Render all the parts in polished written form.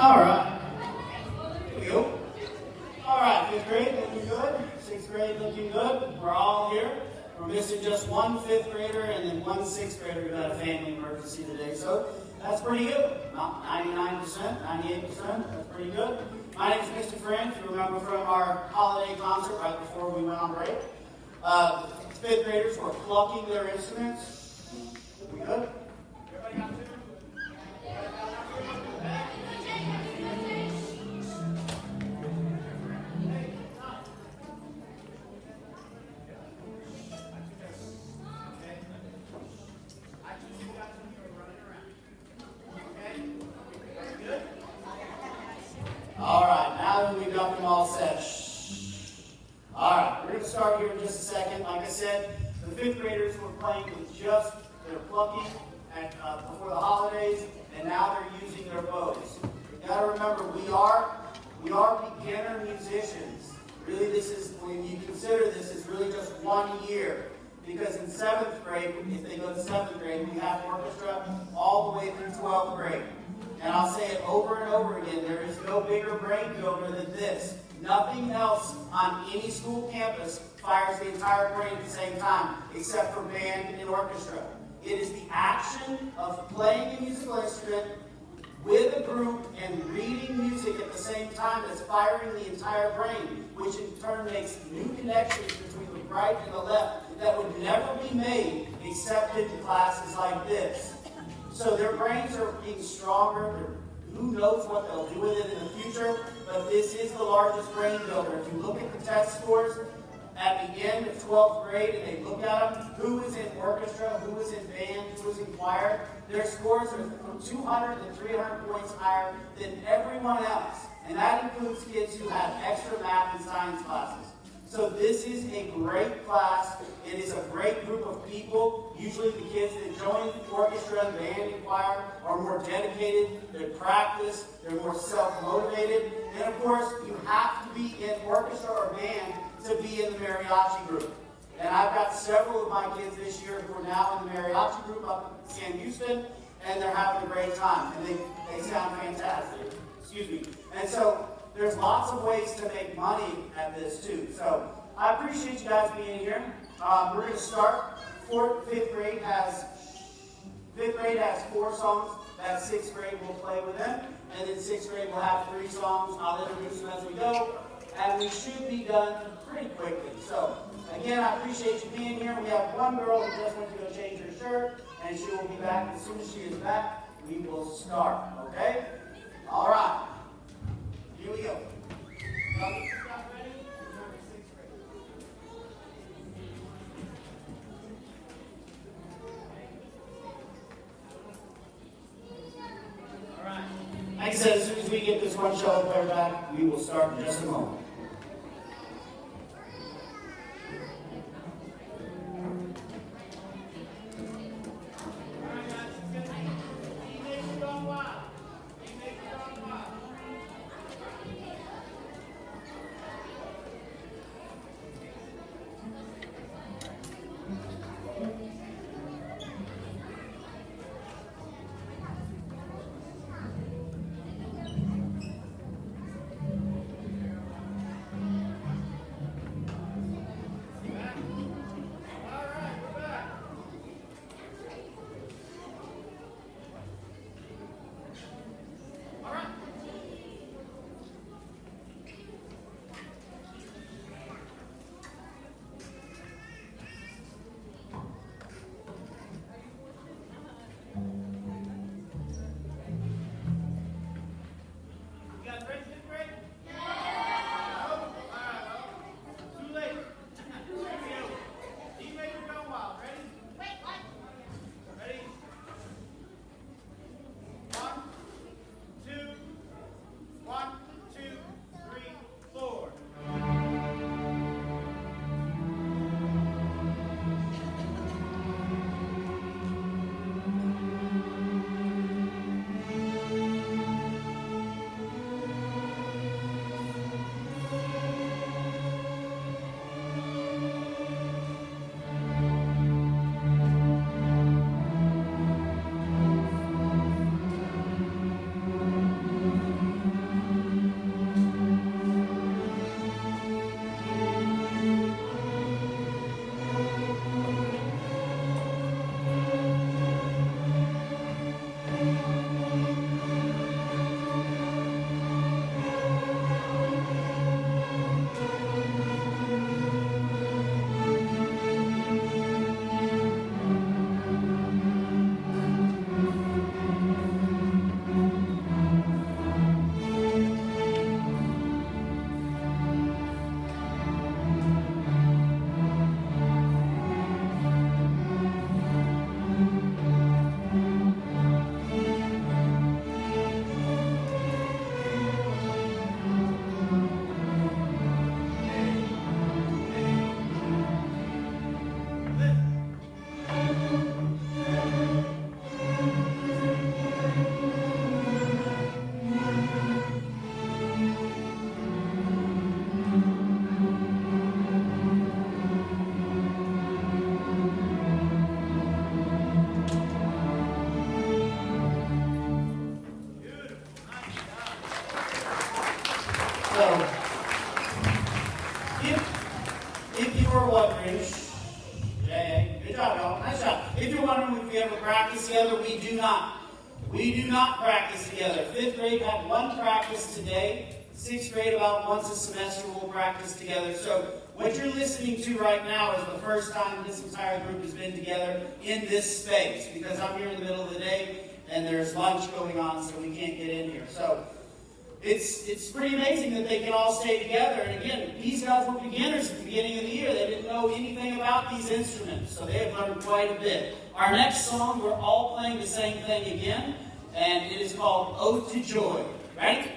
All right. Here we go. All right, fifth grade looking good. Sixth grade looking good. We're all here. We're missing just one fifth grader and then one sixth grader who had a family emergency today. So that's pretty good. Not 99%, 98%. That's pretty good. My name is Mr. Frank. If you remember from our holiday concert right before we went on break. Fifth graders were plucking their instruments. We good? Everybody got two? All right, now that we've got them all set. All right, we're going to start here in just a second. Like I said, the fifth graders were playing with just their plucking before the holidays, and now they're using their bows. You got to remember, we are beginner musicians. Really, this is, when you consider this, is really just 1 year. Because in 7th grade, if they go to 7th grade, we have orchestra all the way through 12th grade. And I'll say it over and over again, there is no bigger brain builder than this. Nothing else on any school campus fires the entire brain at the same time, except for band and orchestra. It is the action of playing a musical instrument with a group and reading music at the same time that's firing the entire brain, which in turn makes new connections between the right and the left that would never be made except in classes like this. So their brains are being stronger. Who knows what they'll do with it in the future, but this is the largest brain builder. If you look at the test scores at the end of 12th grade and they look at them, who was in orchestra, who was in band, who was in choir, their scores are from 200 to 300 points higher than everyone else. And that includes kids who have extra math and science classes. So this is a great class. It is a great group of people. Usually the kids that join orchestra, band, and choir are more dedicated. They practice. They're more self-motivated. And of course, you have to be in orchestra or band to be in the mariachi group. And I've got several of my kids this year who are now in the mariachi group up in San Houston, and they're having a great time. And they sound fantastic. Excuse me. And so there's lots of ways to make money at this too. So I appreciate you guys being here. We're going to start. Fifth grade has 4 songs that 6th grade will play with them. And then 6th grade will have 3 songs. I'll introduce them as we go. And we should be done pretty quickly. So again, I appreciate you being here. We have one girl who just went to go change her shirt. And she will be back as soon as she is back. We will start. Okay? All right. Here we go. All right. Like I said, as soon as we get this one cello player back, we will start in just a moment. job, y'all. Nice job. If you're wondering if we ever practice together, we do not. We do not practice together. 5th grade had one practice today. 6th grade, about once a semester, we'll practice together. So what you're listening to right now is the first time this entire group has been together in this space, because I'm here in the middle of the day and there's lunch going on, so we can't get in here. So it's pretty amazing that they can all stay together. And again, these guys were beginners at the beginning of the year. They didn't know anything about these instruments, so they have learned quite a bit. Our next song, we're all playing the same thing again, and it is called Ode to Joy. Ready?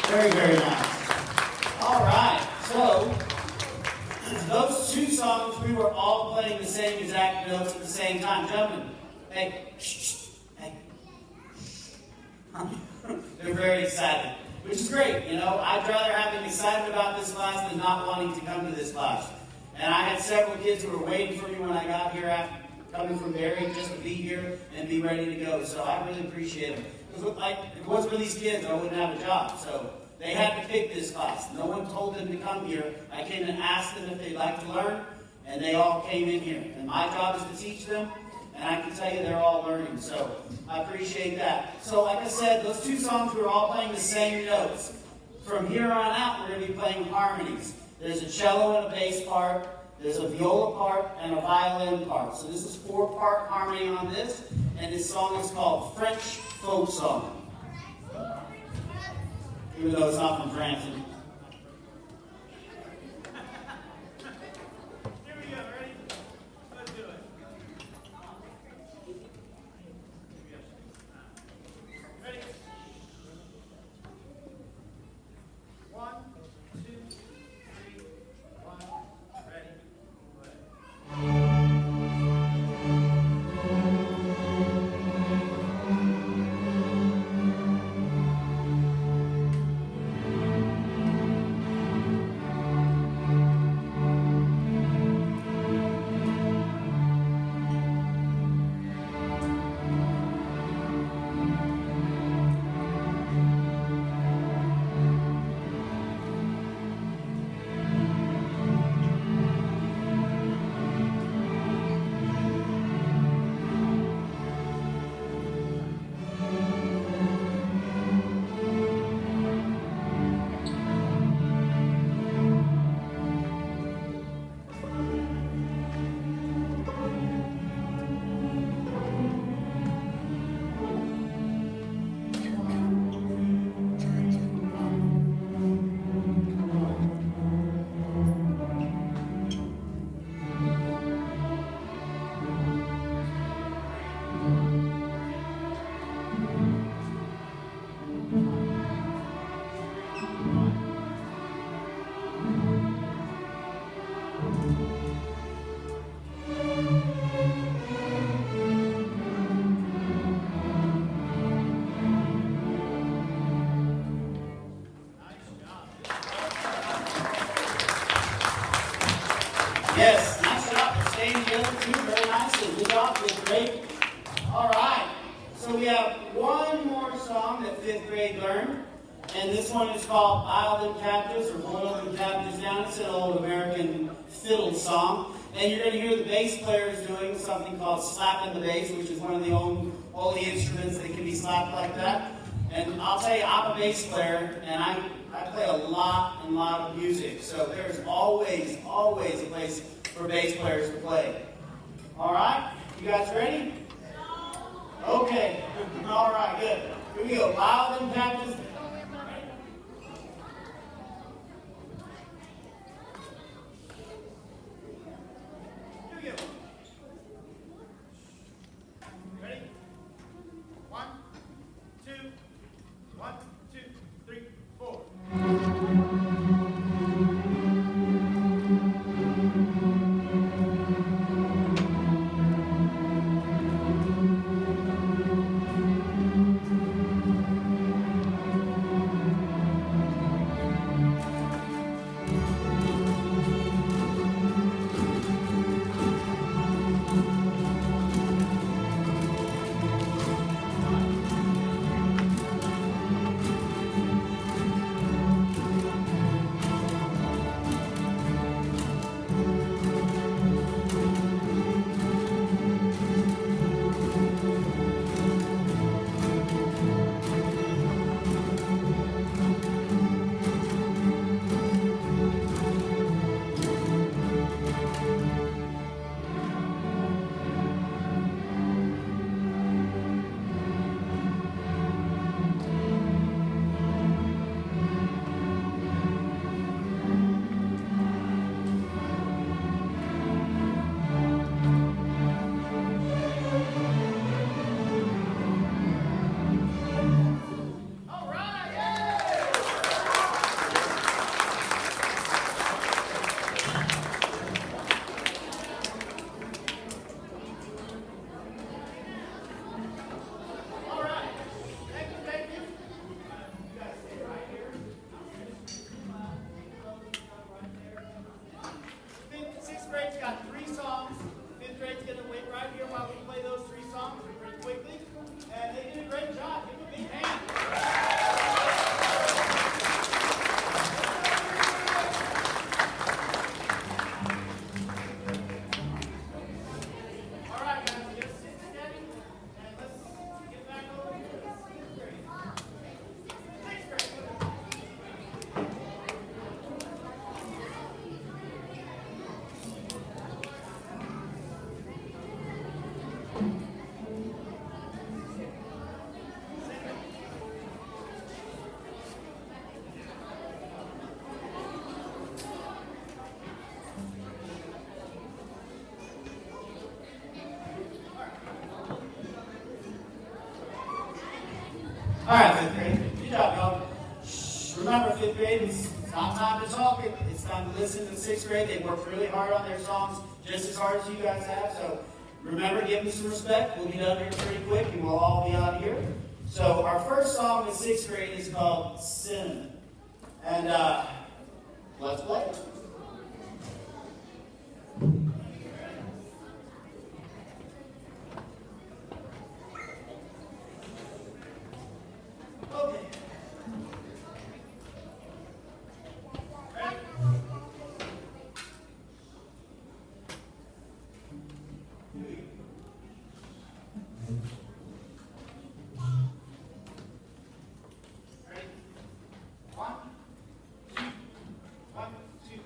Very, very nice. All right, so those two songs, we were all playing the same exact notes at the same time. Gentlemen, hey, hey. They're very excited, which is great. You know, I'd rather have them excited about this class than not wanting to come to this class. And I had several kids who were waiting for me when I got here after coming from Barry just to be here and be ready to go. So I really appreciate them. Because if it wasn't for these kids, I wouldn't have a job. So they had to pick this class. No one told them to come here. I came and asked them if they'd like to learn, and they all came in here. And my job is to teach them, and I can tell you they're all learning. So I appreciate that. So like I said, those two songs, we were all playing the same notes. From here on out, we're going to be playing harmonies. There's a cello and a bass part. There's a viola part and a violin part. So this is 4-part harmony on this, and this song is called French Folk Song. Even though it's not from France. Here we go, ready? Let's do it. Ready? 1, 2, 3, 1, ready, play. Yes, nice job. They're staying together too, very nicely. Good job, 5th grade. All right, so we have one more song that 5th grade learned, and this one is called Boil Them Cabbages, or Boil Them Cabbages Down. It's an old American fiddle song, and you're going to hear the bass players doing something called slapping the bass, which is one of the all the instruments that can be slapped like that. And I'll tell you, I'm a bass player, and I play a lot of music. So there's always a place for bass players to play. All right? You guys ready? Okay. All right, good. Here we go. Loud and Baptist. Ready? 1, 2, 1, 2, 3, 4. All right, yay! All right. Thank you, thank you. You guys stay right here. Sixth grade's got 3 songs. Fifth grade's going to wait right here while we play those 3 songs pretty quickly. And they did a great job. Give them a big hand. All right, guys, just sit steady and let's get back over here. Sixth grade. Sixth grade. All right, fifth grade. Good job, y'all. Shh. Remember, fifth grade, it's not time to talk. It's time to listen to sixth grade. They worked really hard on their songs, just as hard as you guys have. So remember, give them some respect. We'll be done here pretty quick, and we'll all be out of here. So our first song in sixth grade is called Cinnamon. And let's play. Okay. Ready? Ready? 1, 2, 1, 2,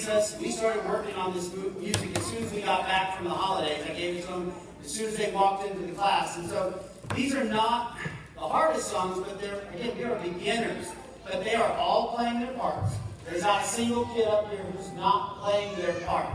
recess. We started working on this music as soon as we got back from the holidays. I gave it to them as soon as they walked into the class. And so these are not the hardest songs, but we are beginners. But they are all playing their parts. There's not a single kid up here who's not playing their part.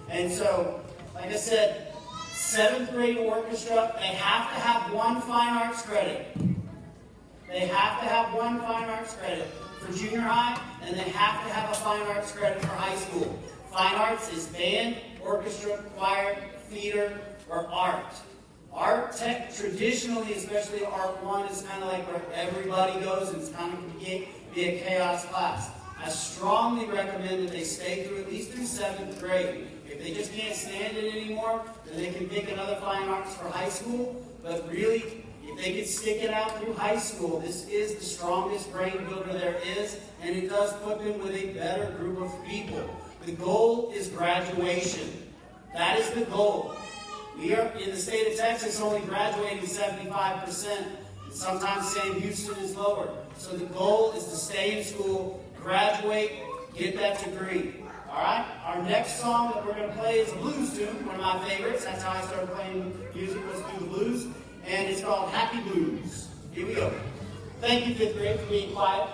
And so, like I said, 7th grade orchestra, they have to have one fine arts credit. They have to have one fine arts credit for junior high, and they have to have a fine arts credit for high school. Fine arts is band, orchestra, choir, theater, or art. Art tech, traditionally, especially Art 1, is kind of like where everybody goes, and it's kind of be a chaos class. I strongly recommend that they stay through at least through 7th grade. If they just can't stand it anymore, then they can pick another fine arts for high school. But really, if they can stick it out through high school, this is the strongest brain builder there is, and it does put them with a better group of people. The goal is graduation. That is the goal. We are, in the state of Texas, only graduating 75%. And sometimes Sam Houston is lower. So the goal is to stay in school, graduate, get that degree. All right? Our next song that we're going to play is a blues tune, one of my favorites. That's how I started playing music, was through the blues. And it's called Happy Blues. Here we go. Thank you, 5th grade, for being quiet.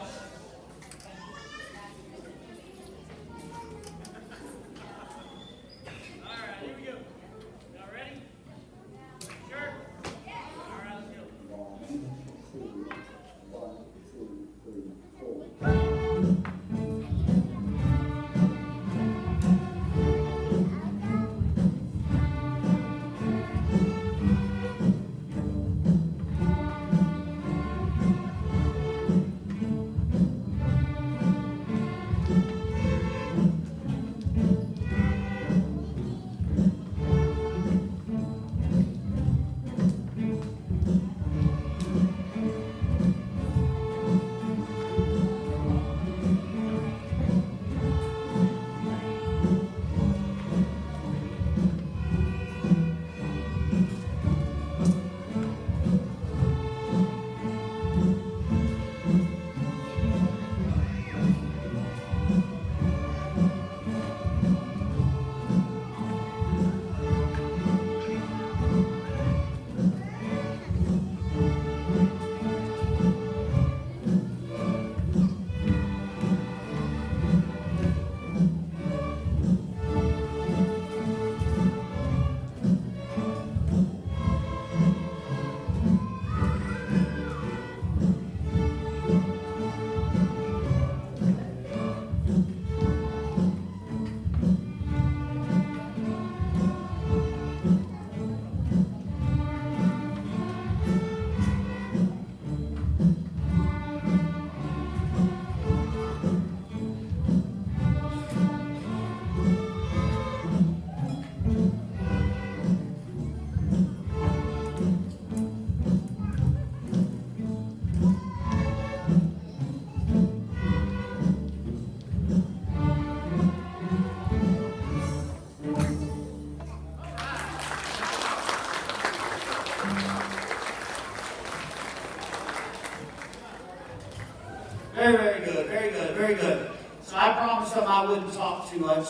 Very, very good, very good, very good. So I promised them I wouldn't talk too much.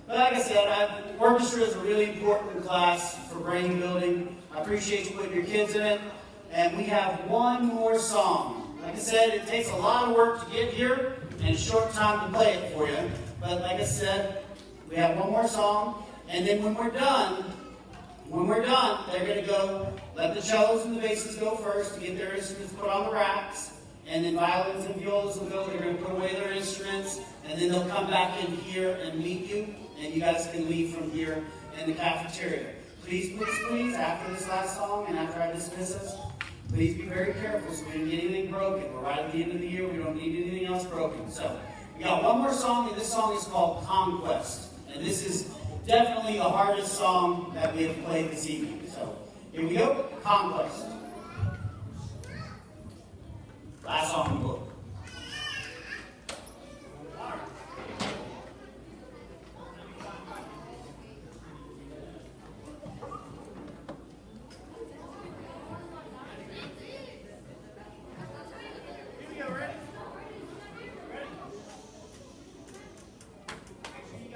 But like I said, orchestra is a really important class for brain building. I appreciate you putting your kids in it. And we have one more song. Like I said, it takes a lot of work to get here and a short time to play it for you. But like I said, we have one more song. And then when we're done, they're going to go, let the cellos and the basses go first to get their instruments put on the racks. And then violins and violas will go. They're going to put away their instruments. And then they'll come back in here and meet you. And you guys can leave from here in the cafeteria. Please, please, please, after this last song and after I dismiss us, please be very careful so we don't get anything broken. We're right at the end of the year. We don't need anything else broken. So we got one more song, and this song is called Conquest. And this is definitely the hardest song that we have played this evening. So here we go, Conquest. Last song in the book. Here we go, ready? Ready? Make sure you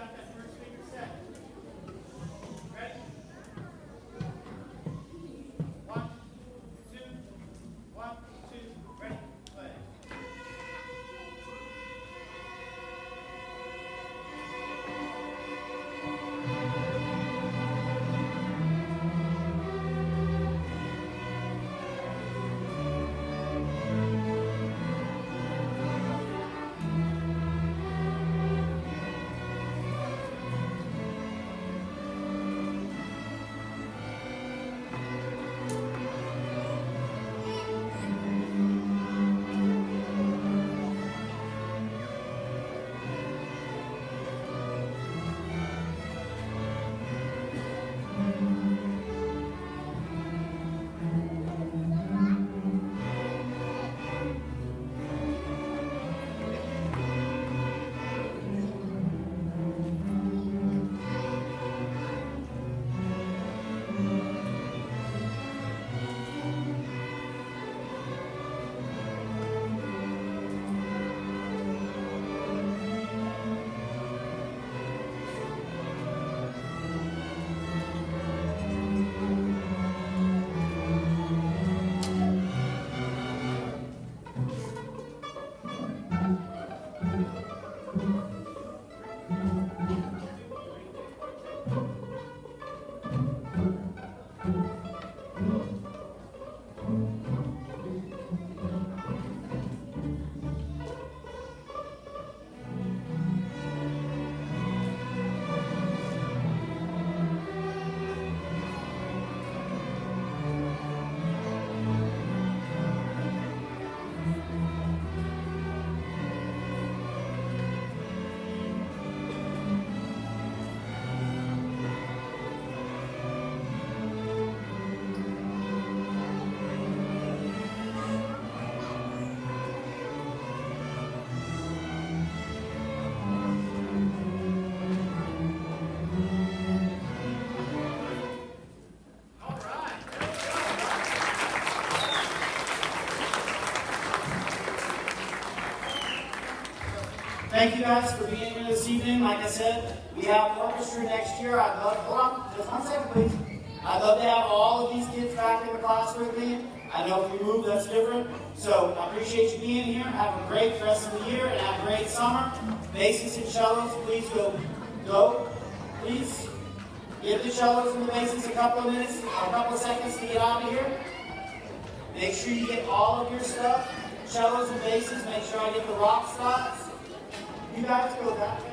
thank you guys for being here this evening. Like I said, we have orchestra next year. I'd love, hold on, just 1 second, please. I'd love to have all of these kids back in the class with me. I know if we move, that's different. So I appreciate you being here. Have a great rest of the year and have a great summer. Basses and cellos, please go. Please give the cellos and the basses a couple of minutes, a couple of seconds to get out of here. Make sure you get all of your stuff. Cellos and basses, make sure I get the rock spots. You guys go back.